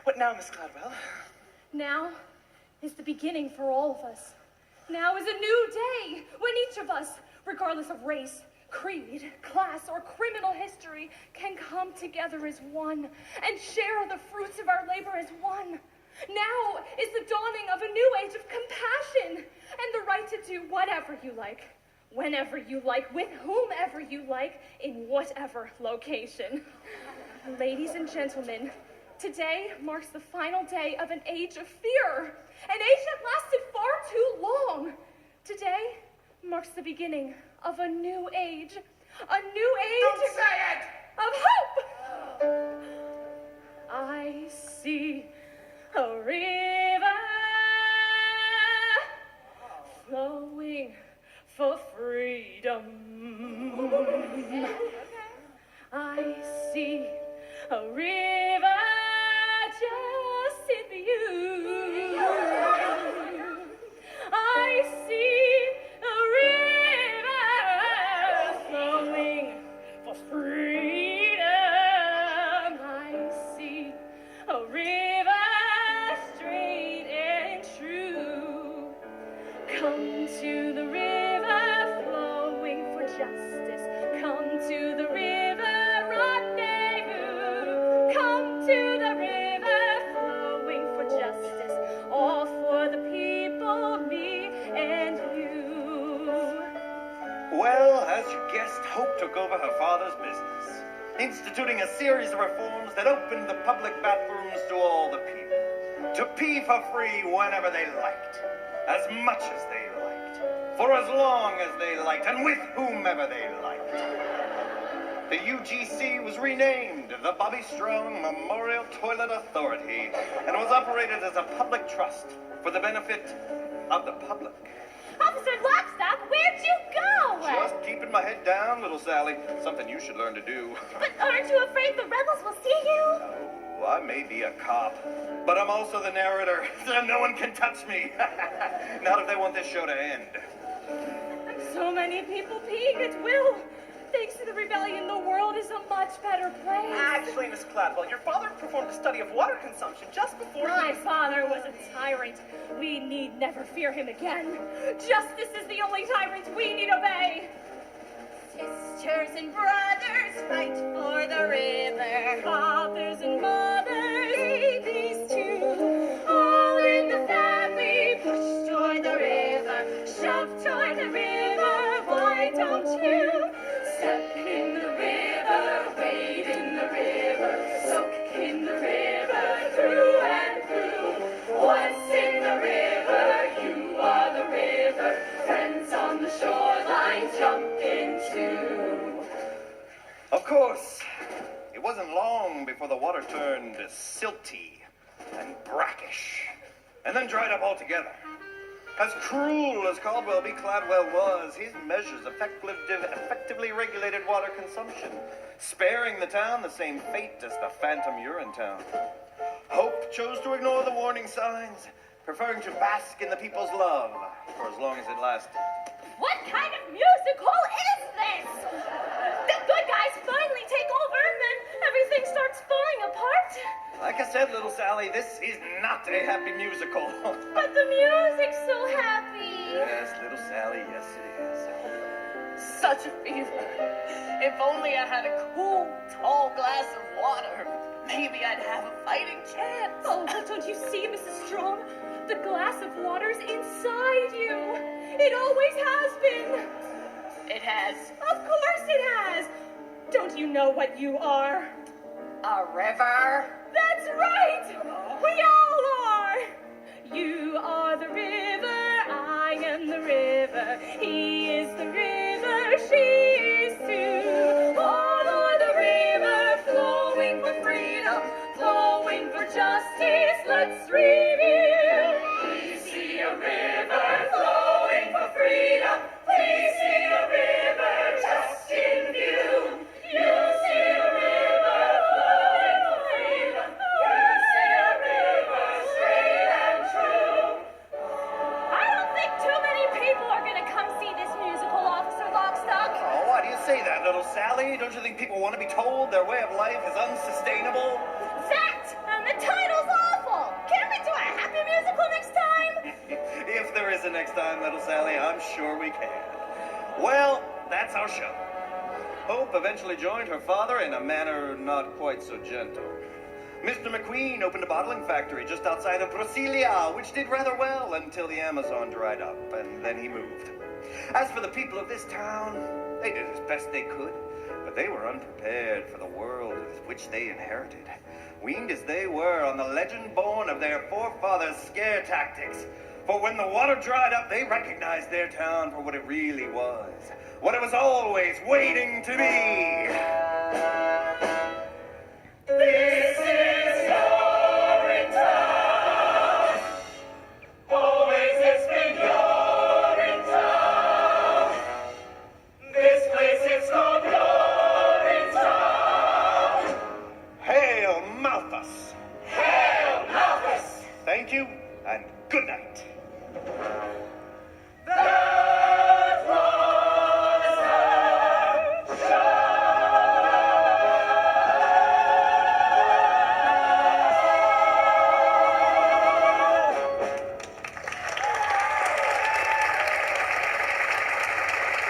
What now, Miss Cladwell? Now is the beginning for all of us. Now is a new day when each of us, regardless of race, creed, class, or criminal history, can come together as one and share the fruits of our labor as one. Now is the dawning of a new age of compassion and the right to do whatever you like, whenever you like, with whomever you like, in whatever location. Ladies and gentlemen, today marks the final day of an age of fear, an age that lasted far too long. Today marks the beginning of a new age Don't say it! Of hope. I see a river flowing for freedom. I see a river just in view. I see a river flowing for freedom. I see a river straight and true. Come to the river flowing for justice. Come to the river rendezvous. Come to the river flowing for justice. All for the people, me and you. Well, as you guessed, Hope took over her father's business, instituting a series of reforms that opened the public bathrooms to all the people, to pee for free whenever they liked, as much as they liked, for as long as they liked, and with whomever they liked. The UGC was renamed the Bobby Strong Memorial Toilet Authority and was operated as a public trust for the benefit of the public. Officer Lockstock, where'd you go? Just keeping my head down, little Sally. Something you should learn to do. But aren't you afraid the rebels will see you? Oh, I may be a cop, but I'm also the narrator, so no one can touch me. Not if they want this show to end. So many people peeing at will. Thanks to the rebellion, the world is a much better place. Actually, Miss Cladwell, your father performed a study of water consumption just before My father was a tyrant. We need never fear him again. Justice is the only tyrant we need obey. Sisters and brothers, fight for the river. Fathers and mothers, babies too. All in the family, push toward the river. Shove toward the river, why don't you? Step in the river, wade in the river, soak in the river, through and through. Once in the river, you are the river. Friends on the shoreline, jump into. Of course, it wasn't long before the water turned silty and brackish, and then dried up altogether. As cruel as Caldwell v. Cladwell was, his measures effectively regulated water consumption, sparing the town the same fate as the phantom URINETOWN. Hope chose to ignore the warning signs, preferring to bask in the people's love for as long as it lasted. What kind of musical is this? The good guys finally take over and then everything starts falling apart. Like I said, little Sally, this is not a happy musical. But the music's so happy. Yes, little Sally, yes it is. such a fever. If only I had a cool, tall glass of water, maybe I'd have a fighting chance. Oh, but don't you see, Mrs. Strong? The glass of water's inside you. It always has been. It has. Of course it has. Don't you know what you are? A river? That's right. We all are. You are the river. I am the river. He is the river. She is too. All are the river, flowing for freedom, flowing for justice. Let's review. We see a river flowing for freedom. We see a river just in view. You see a river flowing for freedom. You see a river straight and true. I don't think too many people are going to come see this musical, Officer Lockstock. Oh, why do you say that, little Sally? Don't you think people want to be told their way of life is unsustainable? That and the title's sure we can. Well, that's our show. Hope eventually joined her father in a manner not quite so gentle. Mr. McQueen opened a bottling factory just outside of Brasilia, which did rather well until the Amazon dried up, and then he moved. As for the people of this town, they did as best they could, but they were unprepared for the world which they inherited. Weaned as they were on the legend born of their forefathers' scare tactics. For when the water dried up, they recognized their town for what it really was. What it was always waiting to be. This is URINETOWN. Always it's been URINETOWN. This place is called URINETOWN. Hail Malthus! Hail Malthus! Thank you, and good night.